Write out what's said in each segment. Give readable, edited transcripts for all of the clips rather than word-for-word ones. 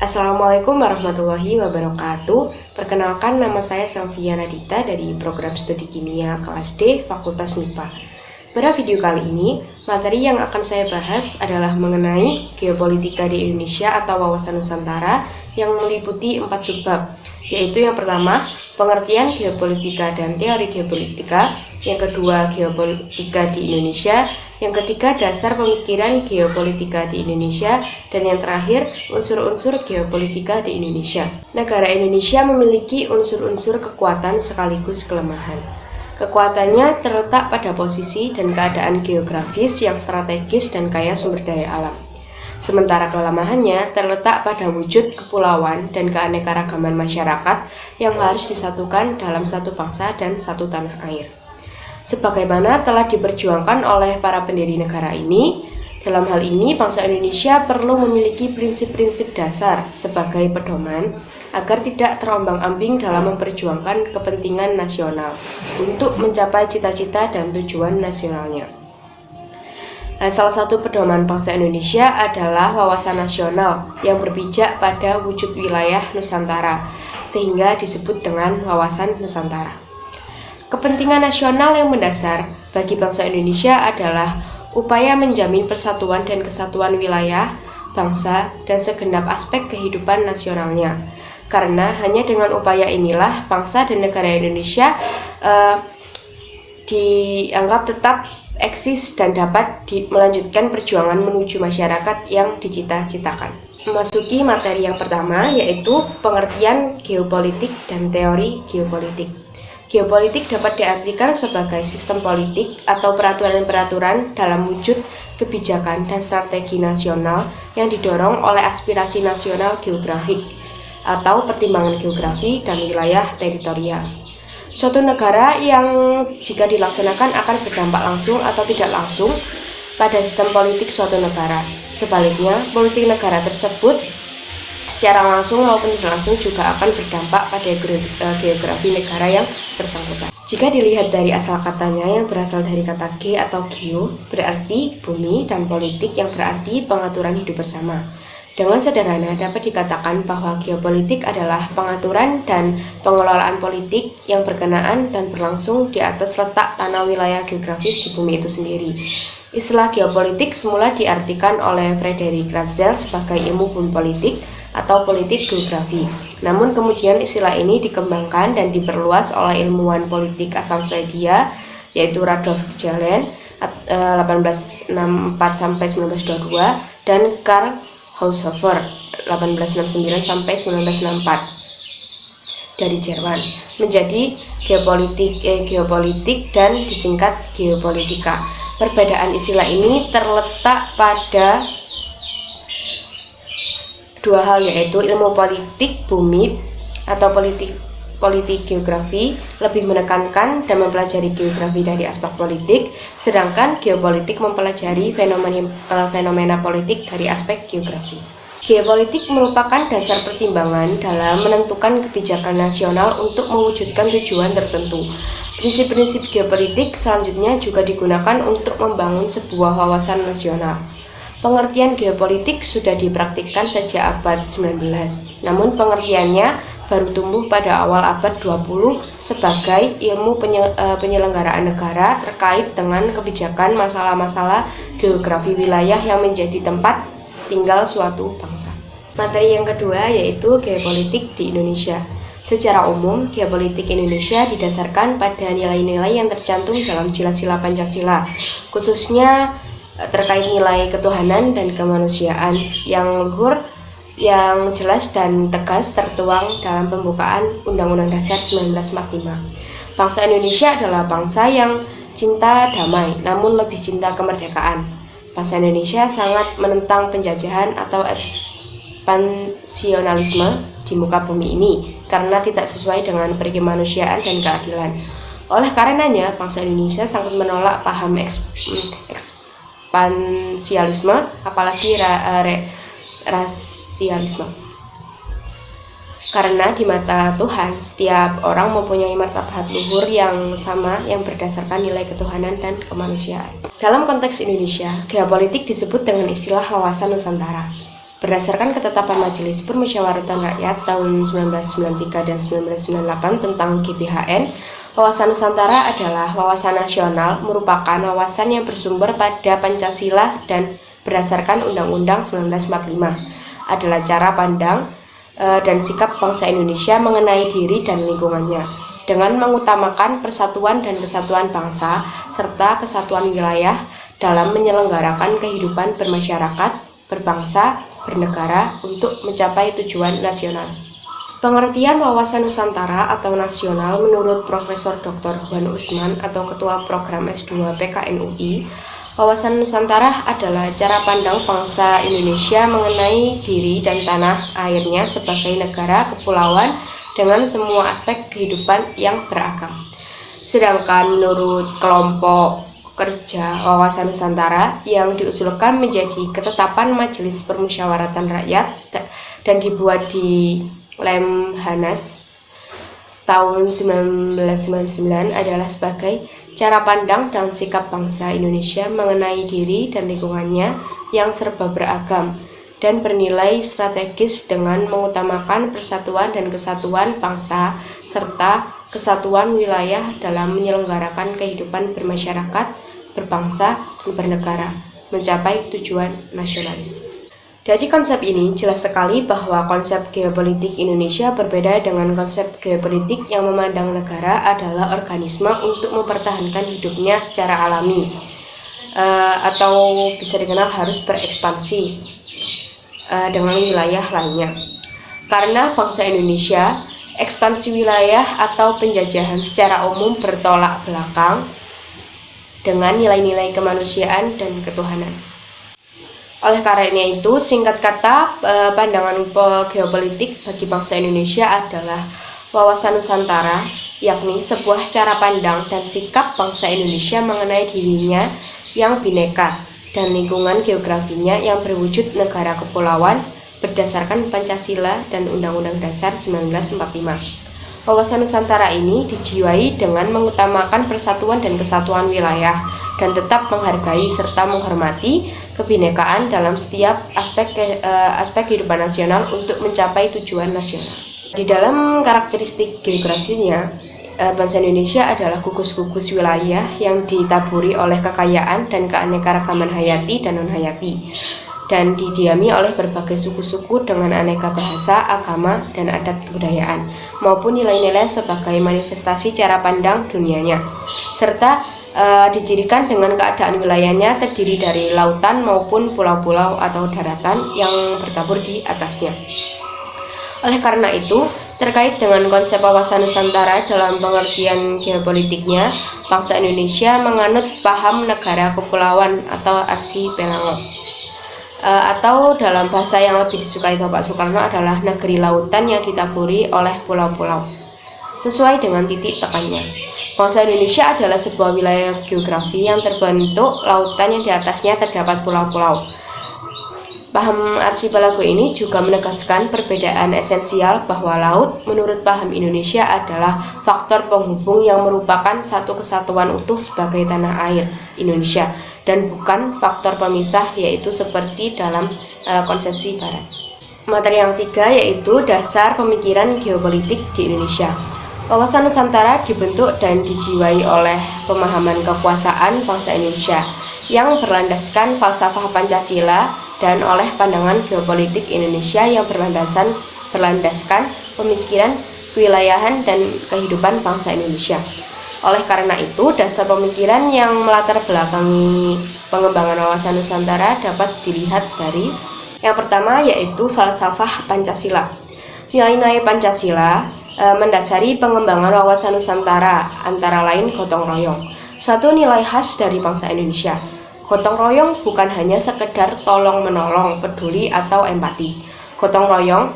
Assalamualaikum warahmatullahi wabarakatuh. Perkenalkan, nama saya Selviana Dita dari program studi kimia kelas D Fakultas MIPA. Pada video kali ini, materi yang akan saya bahas adalah mengenai geopolitika di Indonesia atau wawasan Nusantara yang meliputi 4 subbab, yaitu yang pertama, pengertian geopolitika dan teori geopolitika, yang kedua, geopolitika di Indonesia, yang ketiga, dasar pemikiran geopolitika di Indonesia, dan yang terakhir, unsur-unsur geopolitika di Indonesia. Negara Indonesia memiliki unsur-unsur kekuatan sekaligus kelemahan. Kekuatannya terletak pada posisi dan keadaan geografis yang strategis dan kaya sumber daya alam. Sementara kelemahannya terletak pada wujud kepulauan dan keanekaragaman masyarakat yang harus disatukan dalam satu bangsa dan satu tanah air. Sebagaimana telah diperjuangkan oleh para pendiri negara ini, dalam hal ini bangsa Indonesia perlu memiliki prinsip-prinsip dasar sebagai pedoman agar tidak terombang-ambing dalam memperjuangkan kepentingan nasional untuk mencapai cita-cita dan tujuan nasionalnya. Salah satu pedoman bangsa Indonesia adalah wawasan nasional yang berpijak pada wujud wilayah Nusantara, sehingga disebut dengan wawasan Nusantara. Kepentingan nasional yang mendasar bagi bangsa Indonesia adalah upaya menjamin persatuan dan kesatuan wilayah, bangsa, dan segenap aspek kehidupan nasionalnya. Karena hanya dengan upaya inilah bangsa dan negara Indonesia dianggap tetap eksis dan dapat melanjutkan perjuangan menuju masyarakat yang dicita-citakan. Memasuki materi yang pertama, yaitu pengertian geopolitik dan teori geopolitik. Geopolitik dapat diartikan sebagai sistem politik atau peraturan-peraturan dalam wujud kebijakan dan strategi nasional yang didorong oleh aspirasi nasional geografik atau pertimbangan geografi dan wilayah teritorial. Suatu negara yang jika dilaksanakan akan berdampak langsung atau tidak langsung pada sistem politik suatu negara. Sebaliknya, politik negara tersebut secara langsung maupun tidak langsung juga akan berdampak pada geografi negara yang bersangkutan. Jika dilihat dari asal katanya yang berasal dari kata ge atau geo, berarti bumi, dan politik yang berarti pengaturan hidup bersama. Dengan sederhana dapat dikatakan bahwa geopolitik adalah pengaturan dan pengelolaan politik yang berkenaan dan berlangsung di atas letak tanah wilayah geografis di bumi itu sendiri. Istilah geopolitik semula diartikan oleh Frederick Ratzel sebagai ilmu bumi politik atau politik geografi. Namun kemudian istilah ini dikembangkan dan diperluas oleh ilmuwan politik asal Swedia, yaitu Rudolf Gillen 1864-1922 dan Karl Haushofer 1869-1964 dari Jerman, menjadi geopolitik dan disingkat geopolitika. Perbedaan istilah ini terletak pada dua hal, yaitu ilmu politik bumi atau politik geografi lebih menekankan dan mempelajari geografi dari aspek politik, sedangkan geopolitik mempelajari fenomena politik dari aspek geografi. Geopolitik merupakan dasar pertimbangan dalam menentukan kebijakan nasional untuk mewujudkan tujuan tertentu. Prinsip-prinsip geopolitik selanjutnya juga digunakan untuk membangun sebuah wawasan nasional. Pengertian geopolitik sudah dipraktikkan sejak abad 19, namun pengertiannya baru tumbuh pada awal abad 20 sebagai ilmu penyelenggaraan negara terkait dengan kebijakan masalah-masalah geografi wilayah yang menjadi tempat tinggal suatu bangsa. Materi yang kedua yaitu geopolitik di Indonesia. Secara umum, geopolitik Indonesia didasarkan pada nilai-nilai yang tercantum dalam sila-sila Pancasila, khususnya terkait nilai ketuhanan dan kemanusiaan yang luhur, yang jelas dan tegas tertuang dalam pembukaan Undang-Undang Dasar 1945. Bangsa Indonesia adalah bangsa yang cinta damai, namun lebih cinta kemerdekaan. Bangsa Indonesia sangat menentang penjajahan atau ekspansionalisme di muka bumi ini karena tidak sesuai dengan perikemanusiaan dan keadilan. Oleh karenanya, bangsa Indonesia sangat menolak paham ekspansialisme, apalagi rasialisme. Karena di mata Tuhan, setiap orang mempunyai martabat luhur yang sama yang berdasarkan nilai ketuhanan dan kemanusiaan. Dalam konteks Indonesia, geopolitik disebut dengan istilah wawasan Nusantara. Berdasarkan ketetapan Majelis Permusyawaratan Rakyat tahun 1993 dan 1998 tentang GBHN, wawasan Nusantara adalah wawasan nasional, merupakan wawasan yang bersumber pada Pancasila dan berdasarkan Undang-Undang 1945. Adalah cara pandang dan sikap bangsa Indonesia mengenai diri dan lingkungannya, dengan mengutamakan persatuan dan kesatuan bangsa serta kesatuan wilayah dalam menyelenggarakan kehidupan bermasyarakat, berbangsa, bernegara untuk mencapai tujuan nasional. Pengertian wawasan Nusantara atau nasional menurut Profesor Dr. Huan Usman atau Ketua Program S2 PKNUI, wawasan Nusantara adalah cara pandang bangsa Indonesia mengenai diri dan tanah airnya sebagai negara kepulauan dengan semua aspek kehidupan yang beragam. Sedangkan menurut kelompok kerja wawasan Nusantara yang diusulkan menjadi ketetapan Majelis Permusyawaratan Rakyat dan dibuat di Lemhanas tahun 1999 adalah sebagai cara pandang dan sikap bangsa Indonesia mengenai diri dan lingkungannya yang serba beragam dan bernilai strategis dengan mengutamakan persatuan dan kesatuan bangsa serta kesatuan wilayah dalam menyelenggarakan kehidupan bermasyarakat, berbangsa, dan bernegara, mencapai tujuan nasionalis. Dari konsep ini jelas sekali bahwa konsep geopolitik Indonesia berbeda dengan konsep geopolitik yang memandang negara adalah organisme untuk mempertahankan hidupnya secara alami, atau bisa dikenal harus berekspansi dengan wilayah lainnya. Karena bangsa Indonesia, ekspansi wilayah atau penjajahan secara umum bertolak belakang dengan nilai-nilai kemanusiaan dan ketuhanan. Oleh karena itu, singkat kata, pandangan geopolitik bagi bangsa Indonesia adalah wawasan Nusantara, yakni sebuah cara pandang dan sikap bangsa Indonesia mengenai dirinya yang bineka dan lingkungan geografinya yang berwujud negara kepulauan berdasarkan Pancasila dan Undang-Undang Dasar 1945. Wawasan Nusantara ini dijiwai dengan mengutamakan persatuan dan kesatuan wilayah dan tetap menghargai serta menghormati kebinekaan dalam setiap aspek kehidupan nasional untuk mencapai tujuan nasional. Di dalam karakteristik geografisnya, bangsa Indonesia adalah gugus-gugus wilayah yang ditaburi oleh kekayaan dan keanekaragaman hayati dan non-hayati, dan didiami oleh berbagai suku-suku dengan aneka bahasa, agama, dan adat kebudayaan, maupun nilai-nilai sebagai manifestasi cara pandang dunianya, serta dicirikan dengan keadaan wilayahnya terdiri dari lautan maupun pulau-pulau atau daratan yang bertabur di atasnya. Oleh karena itu, terkait dengan konsep wawasan Nusantara dalam pengertian geopolitiknya, bangsa Indonesia menganut paham negara kepulauan atau archipelago, atau dalam bahasa yang lebih disukai Bapak Soekarno adalah negeri lautan yang ditaburi oleh pulau-pulau. Sesuai dengan titik tekannya, bangsa Indonesia adalah sebuah wilayah geografi yang terbentuk lautan yang di atasnya terdapat pulau-pulau. Paham archipelago ini juga menegaskan perbedaan esensial bahwa laut menurut paham Indonesia adalah faktor penghubung yang merupakan satu kesatuan utuh sebagai tanah air Indonesia dan bukan faktor pemisah, yaitu seperti dalam konsepsi Barat. Materi yang ketiga yaitu dasar pemikiran geopolitik di Indonesia. Wawasan Nusantara dibentuk dan dijiwai oleh pemahaman kekuasaan bangsa Indonesia yang berlandaskan falsafah Pancasila dan oleh pandangan geopolitik Indonesia yang berlandaskan pemikiran kewilayahan dan kehidupan bangsa Indonesia. Oleh karena itu, dasar pemikiran yang melatar belakangi pengembangan wawasan Nusantara dapat dilihat dari yang pertama yaitu falsafah Pancasila. Nilai-nilai Pancasila mendasari pengembangan wawasan Nusantara, antara lain gotong royong, suatu nilai khas dari bangsa Indonesia. Gotong royong bukan hanya sekedar tolong-menolong, peduli, atau empati. Gotong royong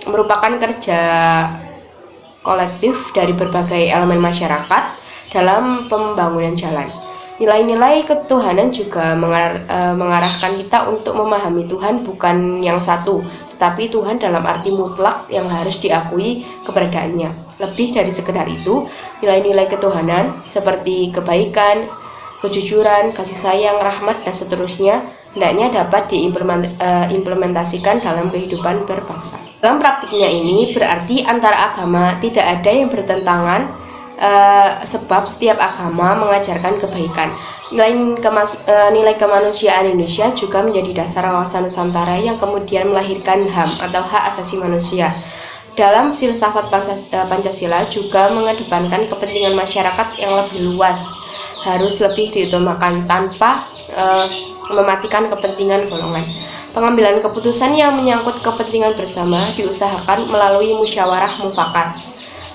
merupakan kerja kolektif dari berbagai elemen masyarakat dalam pembangunan jalan. Nilai-nilai ketuhanan juga mengarahkan kita untuk memahami Tuhan bukan yang satu, tetapi Tuhan dalam arti mutlak yang harus diakui keberadaannya. Lebih dari sekedar itu, nilai-nilai ketuhanan seperti kebaikan, kejujuran, kasih sayang, rahmat, dan seterusnya hendaknya dapat diimplementasikan dalam kehidupan berbangsa. Dalam praktiknya ini berarti antara agama tidak ada yang bertentangan, sebab setiap agama mengajarkan kebaikan. Nilai kemanusiaan Indonesia juga menjadi dasar wawasan Nusantara yang kemudian melahirkan HAM atau hak asasi manusia. Dalam filsafat Pancasila juga mengedepankan kepentingan masyarakat yang lebih luas, harus lebih diutamakan tanpa mematikan kepentingan golongan. Pengambilan keputusan yang menyangkut kepentingan bersama diusahakan melalui musyawarah mufakat.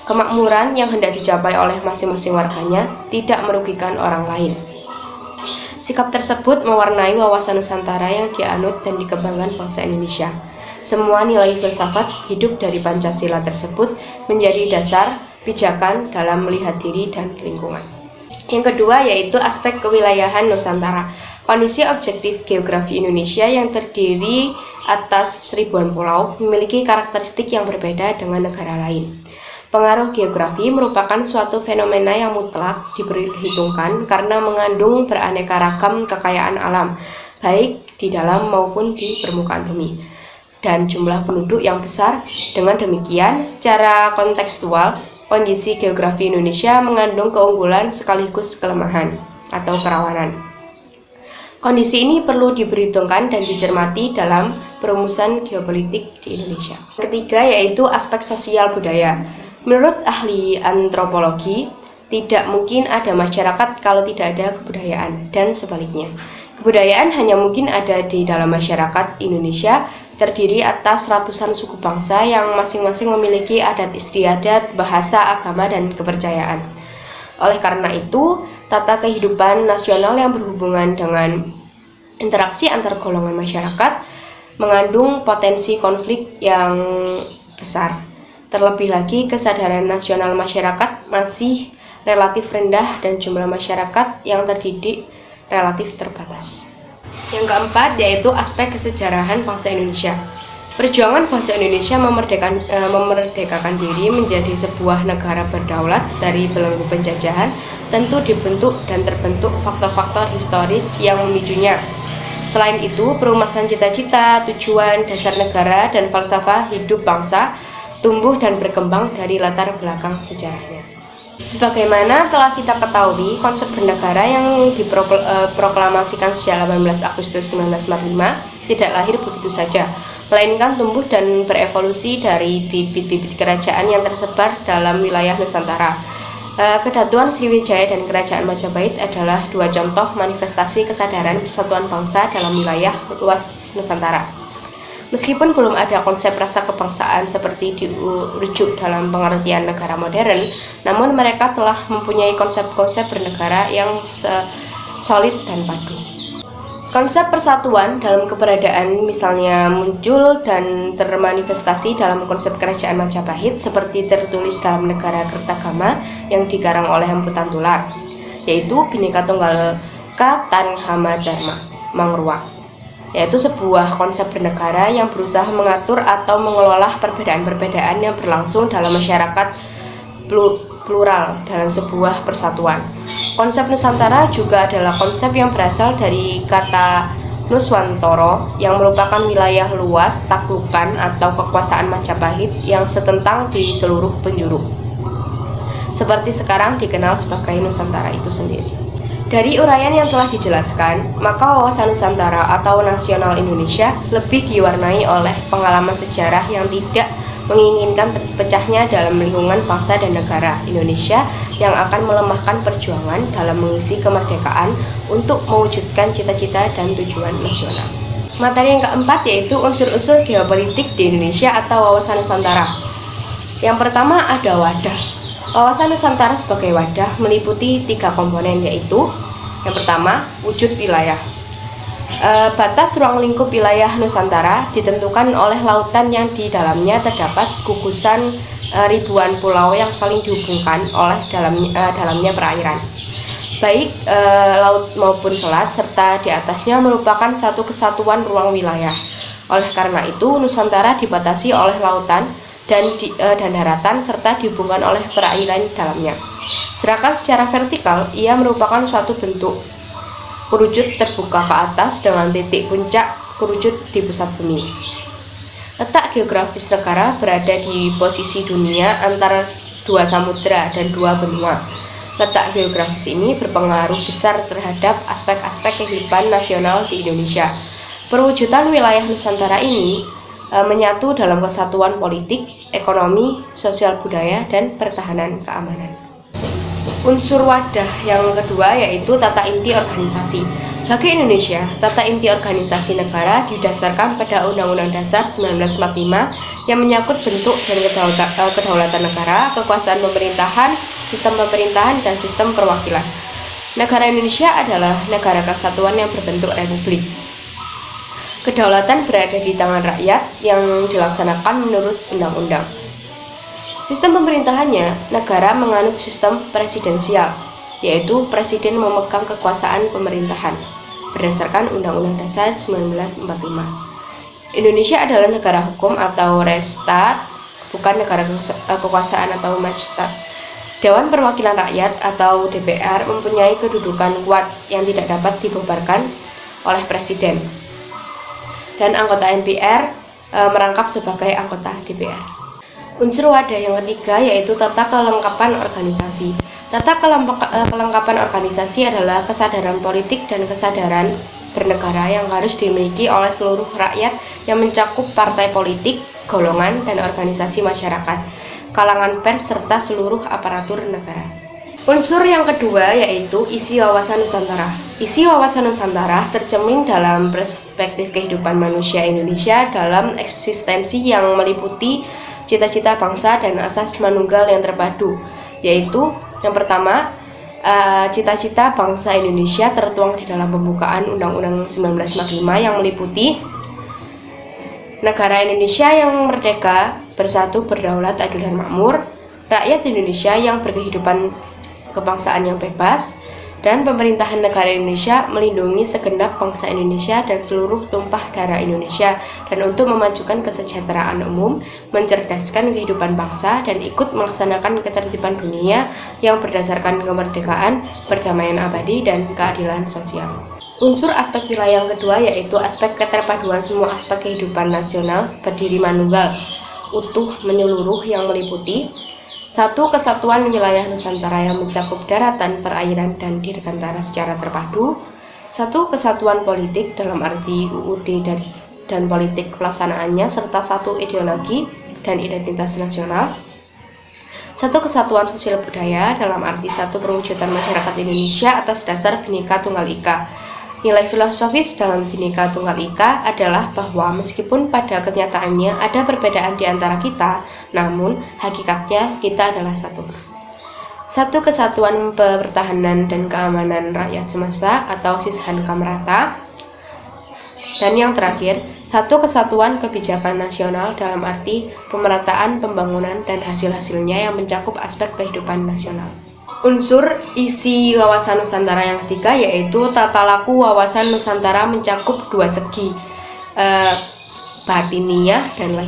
Kemakmuran yang hendak dicapai oleh masing-masing warganya tidak merugikan orang lain. Sikap tersebut mewarnai wawasan Nusantara yang dianut dan dikembangkan bangsa Indonesia. Semua nilai filsafat hidup dari Pancasila tersebut menjadi dasar pijakan dalam melihat diri dan lingkungan. Yang kedua yaitu aspek kewilayahan Nusantara. Kondisi objektif geografi Indonesia yang terdiri atas ribuan pulau memiliki karakteristik yang berbeda dengan negara lain. Pengaruh geografi merupakan suatu fenomena yang mutlak diperhitungkan karena mengandung beraneka ragam kekayaan alam, baik di dalam maupun di permukaan bumi, dan jumlah penduduk yang besar. Dengan demikian, secara kontekstual, kondisi geografi Indonesia mengandung keunggulan sekaligus kelemahan atau kerawanan. Kondisi ini perlu diperhitungkan dan dicermati dalam perumusan geopolitik di Indonesia. Ketiga yaitu aspek sosial budaya. Menurut ahli antropologi, tidak mungkin ada masyarakat kalau tidak ada kebudayaan, dan sebaliknya. Kebudayaan hanya mungkin ada di dalam masyarakat Indonesia, terdiri atas ratusan suku bangsa yang masing-masing memiliki adat istiadat, bahasa, agama, dan kepercayaan. Oleh karena itu, tata kehidupan nasional yang berhubungan dengan interaksi antar golongan masyarakat mengandung potensi konflik yang besar. Terlebih lagi, kesadaran nasional masyarakat masih relatif rendah dan jumlah masyarakat yang terdidik relatif terbatas. Yang keempat yaitu aspek kesejarahan bangsa Indonesia. Perjuangan bangsa Indonesia memerdekakan diri menjadi sebuah negara berdaulat dari belenggu penjajahan tentu dibentuk dan terbentuk faktor-faktor historis yang memicunya. Selain itu, perumasan cita-cita, tujuan, dasar negara, dan falsafah hidup bangsa tumbuh dan berkembang dari latar belakang sejarahnya. Sebagaimana telah kita ketahui, konsep bernegara yang diproklamasikan sejak 18 Agustus 1945 tidak lahir begitu saja, melainkan tumbuh dan berevolusi dari bibit-bibit kerajaan yang tersebar dalam wilayah Nusantara. Kedatuan Sriwijaya dan Kerajaan Majapahit adalah dua contoh manifestasi kesadaran persatuan bangsa dalam wilayah luas Nusantara. Meskipun belum ada konsep rasa kebangsaan seperti dirujuk dalam pengertian negara modern, namun mereka telah mempunyai konsep-konsep bernegara yang solid dan padu. Konsep persatuan dalam keberadaan misalnya muncul dan termanifestasi dalam konsep Kerajaan Majapahit seperti tertulis dalam Negara Kertagama yang dikarang oleh Empu Tantular, yaitu Bhinneka Tunggal Ika Tan Hama Dharma Mangruak, yaitu sebuah konsep bernegara yang berusaha mengatur atau mengelola perbedaan-perbedaan yang berlangsung dalam masyarakat plural dalam sebuah persatuan. Konsep Nusantara juga adalah konsep yang berasal dari kata Nuswantara yang merupakan wilayah luas taklukan atau kekuasaan Majapahit yang setentang di seluruh penjuru, seperti sekarang dikenal sebagai Nusantara itu sendiri. Dari uraian yang telah dijelaskan, maka wawasan Nusantara atau nasional Indonesia lebih diwarnai oleh pengalaman sejarah yang tidak menginginkan terpecahnya dalam lingkungan bangsa dan negara Indonesia yang akan melemahkan perjuangan dalam mengisi kemerdekaan untuk mewujudkan cita-cita dan tujuan nasional. Materi yang keempat yaitu unsur-unsur geopolitik di Indonesia atau wawasan Nusantara. Yang pertama ada wadah. Wawasan Nusantara sebagai wadah meliputi 3 komponen, yaitu yang pertama, wujud wilayah. Batas ruang lingkup wilayah Nusantara ditentukan oleh lautan yang di dalamnya terdapat gugusan ribuan pulau yang saling dihubungkan oleh dalamnya perairan, baik laut maupun selat, serta di atasnya merupakan satu kesatuan ruang wilayah. Oleh karena itu, Nusantara dibatasi oleh lautan dan daratan serta dihubungkan oleh perairan dalamnya. Sedangkan secara vertikal, ia merupakan suatu bentuk kerucut terbuka ke atas dengan titik puncak kerucut di pusat bumi. Letak geografis negara berada di posisi dunia antara dua samudra dan dua benua. Letak geografis ini berpengaruh besar terhadap aspek-aspek kehidupan nasional di Indonesia. Perwujudan wilayah Nusantara ini menyatu dalam kesatuan politik, ekonomi, sosial budaya, dan pertahanan keamanan. Unsur wadah yang kedua yaitu tata inti organisasi. Bagi Indonesia, tata inti organisasi negara didasarkan pada Undang-Undang Dasar 1945 yang menyangkut bentuk dan kedaulatan negara, kekuasaan pemerintahan, sistem pemerintahan, dan sistem perwakilan. Negara Indonesia adalah negara kesatuan yang berbentuk republik. Kedaulatan berada di tangan rakyat yang dilaksanakan menurut undang-undang. Sistem pemerintahannya, negara menganut sistem presidensial, yaitu presiden memegang kekuasaan pemerintahan berdasarkan Undang-Undang Dasar 1945. Indonesia adalah negara hukum atau Restat, bukan negara kekuasaan atau Majestat. Dewan Perwakilan Rakyat atau DPR mempunyai kedudukan kuat yang tidak dapat dibubarkan oleh presiden. Dan anggota MPR merangkap sebagai anggota DPR. Unsur wadah yang ketiga yaitu tata kelengkapan organisasi. Tata kelengkapan organisasi adalah kesadaran politik dan kesadaran bernegara yang harus dimiliki oleh seluruh rakyat yang mencakup partai politik, golongan, dan organisasi masyarakat, kalangan pers, serta seluruh aparatur negara. Unsur yang kedua yaitu isi wawasan Nusantara. Isi wawasan Nusantara tercermin dalam perspektif kehidupan manusia Indonesia dalam eksistensi yang meliputi cita-cita bangsa dan asas manunggal yang terpadu, yaitu yang pertama, cita-cita bangsa Indonesia tertuang di dalam pembukaan Undang-Undang 1945 yang meliputi negara Indonesia yang merdeka, bersatu, berdaulat, adil, dan makmur, rakyat Indonesia yang berkehidupan kebangsaan yang bebas, dan pemerintahan negara Indonesia melindungi segenap bangsa Indonesia dan seluruh tumpah darah Indonesia, dan untuk memajukan kesejahteraan umum, mencerdaskan kehidupan bangsa, dan ikut melaksanakan ketertiban dunia yang berdasarkan kemerdekaan, perdamaian abadi, dan keadilan sosial. Unsur aspek wilayah yang kedua yaitu aspek keterpaduan semua aspek kehidupan nasional berdiri manunggal, utuh, menyeluruh yang meliputi satu, kesatuan wilayah Nusantara yang mencakup daratan, perairan, dan dirgantara secara terpadu. Satu, kesatuan politik dalam arti UUD dan politik pelaksanaannya, serta satu, ideologi dan identitas nasional. Satu, kesatuan sosial budaya dalam arti satu, perwujudan masyarakat Indonesia atas dasar Bhinneka Tunggal Ika. Nilai filosofis dalam Bhinneka Tunggal Ika adalah bahwa meskipun pada kenyataannya ada perbedaan di antara kita, namun hakikatnya kita adalah satu. Satu, kesatuan pertahanan dan keamanan rakyat semesta atau Sishan Kamrata. Dan yang terakhir, satu, kesatuan kebijakan nasional dalam arti pemerataan pembangunan dan hasil-hasilnya yang mencakup aspek kehidupan nasional. Unsur isi wawasan Nusantara yang ketiga yaitu tata laku wawasan Nusantara mencakup dua segi, batiniah dan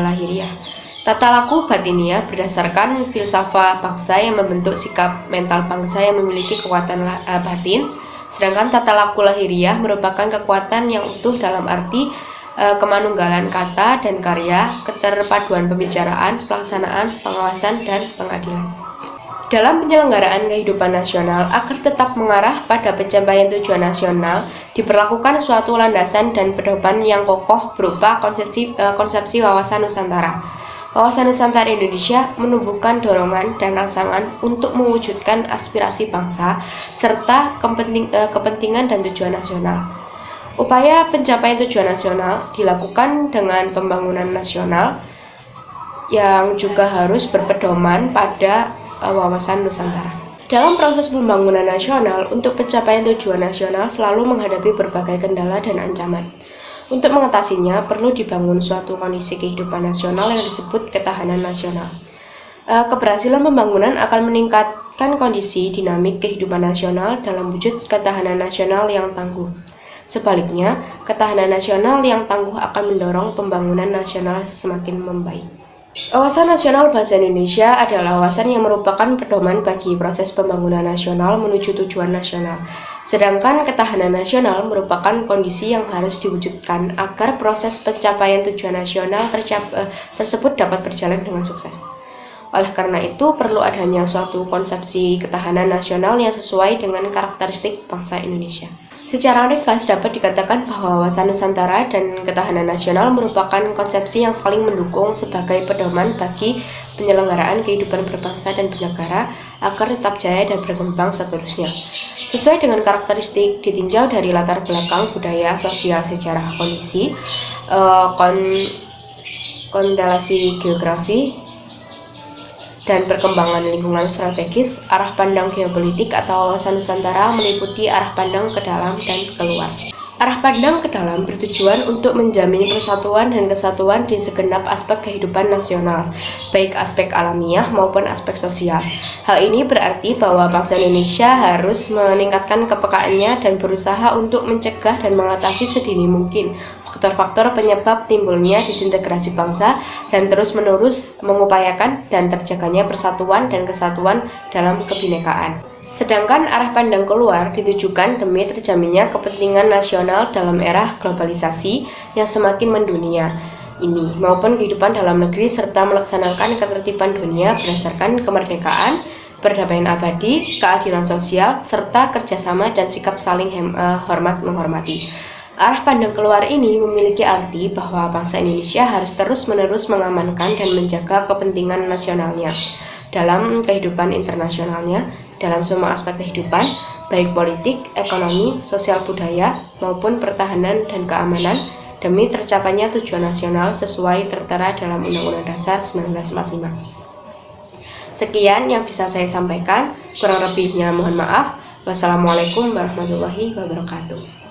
lahiriah. Tata laku batiniah berdasarkan filsafat bangsa yang membentuk sikap mental bangsa yang memiliki kekuatan batin, sedangkan tata laku lahiriah merupakan kekuatan yang utuh dalam arti kemanunggalan kata dan karya, keterpaduan pembicaraan, pelaksanaan, pengawasan, dan pengadilan. Dalam penyelenggaraan kehidupan nasional, agar tetap mengarah pada pencapaian tujuan nasional, diperlakukan suatu landasan dan pedoman yang kokoh berupa konsepsi wawasan Nusantara. Wawasan Nusantara Indonesia menumbuhkan dorongan dan rangsangan untuk mewujudkan aspirasi bangsa, serta kepentingan dan tujuan nasional. Upaya pencapaian tujuan nasional dilakukan dengan pembangunan nasional yang juga harus berpedoman pada wawasan Nusantara. Dalam proses pembangunan nasional, untuk pencapaian tujuan nasional selalu menghadapi berbagai kendala dan ancaman. Untuk mengatasinya, perlu dibangun suatu kondisi kehidupan nasional yang disebut ketahanan nasional. Keberhasilan pembangunan akan meningkatkan kondisi dinamik kehidupan nasional dalam wujud ketahanan nasional yang tangguh. Sebaliknya, ketahanan nasional yang tangguh akan mendorong pembangunan nasional semakin membaik. Wawasan Nasional Bahasa Indonesia adalah wawasan yang merupakan pedoman bagi proses pembangunan nasional menuju tujuan nasional. Sedangkan ketahanan nasional merupakan kondisi yang harus diwujudkan agar proses pencapaian tujuan nasional tersebut dapat berjalan dengan sukses. Oleh karena itu, perlu adanya suatu konsepsi ketahanan nasional yang sesuai dengan karakteristik bangsa Indonesia. Secara ringkas dapat dikatakan bahwa wawasan Nusantara dan ketahanan nasional merupakan konsepsi yang saling mendukung sebagai pedoman bagi penyelenggaraan kehidupan berbangsa dan bernegara agar tetap jaya dan berkembang seterusnya. Sesuai dengan karakteristik ditinjau dari latar belakang budaya, sosial, sejarah, kondisi, konstelasi geografi, dan perkembangan lingkungan strategis, arah pandang geopolitik atau wawasan Nusantara meliputi arah pandang ke dalam dan keluar. Arah pandang ke dalam bertujuan untuk menjamin persatuan dan kesatuan di segenap aspek kehidupan nasional, baik aspek alamiah maupun aspek sosial. Hal ini berarti bahwa bangsa Indonesia harus meningkatkan kepekaannya dan berusaha untuk mencegah dan mengatasi sedini mungkin faktor-faktor penyebab timbulnya disintegrasi bangsa dan terus-menerus mengupayakan dan terjaganya persatuan dan kesatuan dalam kebinekaan. Sedangkan arah pandang keluar ditujukan demi terjaminnya kepentingan nasional dalam era globalisasi yang semakin mendunia ini maupun kehidupan dalam negeri serta melaksanakan ketertiban dunia berdasarkan kemerdekaan, perdamaian abadi, keadilan sosial, serta kerjasama dan sikap saling hormat menghormati. Arah pandang keluar ini memiliki arti bahwa bangsa Indonesia harus terus-menerus mengamankan dan menjaga kepentingan nasionalnya dalam kehidupan internasionalnya, dalam semua aspek kehidupan, baik politik, ekonomi, sosial budaya, maupun pertahanan dan keamanan, demi tercapainya tujuan nasional sesuai tertera dalam Undang-Undang Dasar 1945. Sekian yang bisa saya sampaikan, kurang lebihnya mohon maaf. Wassalamualaikum warahmatullahi wabarakatuh.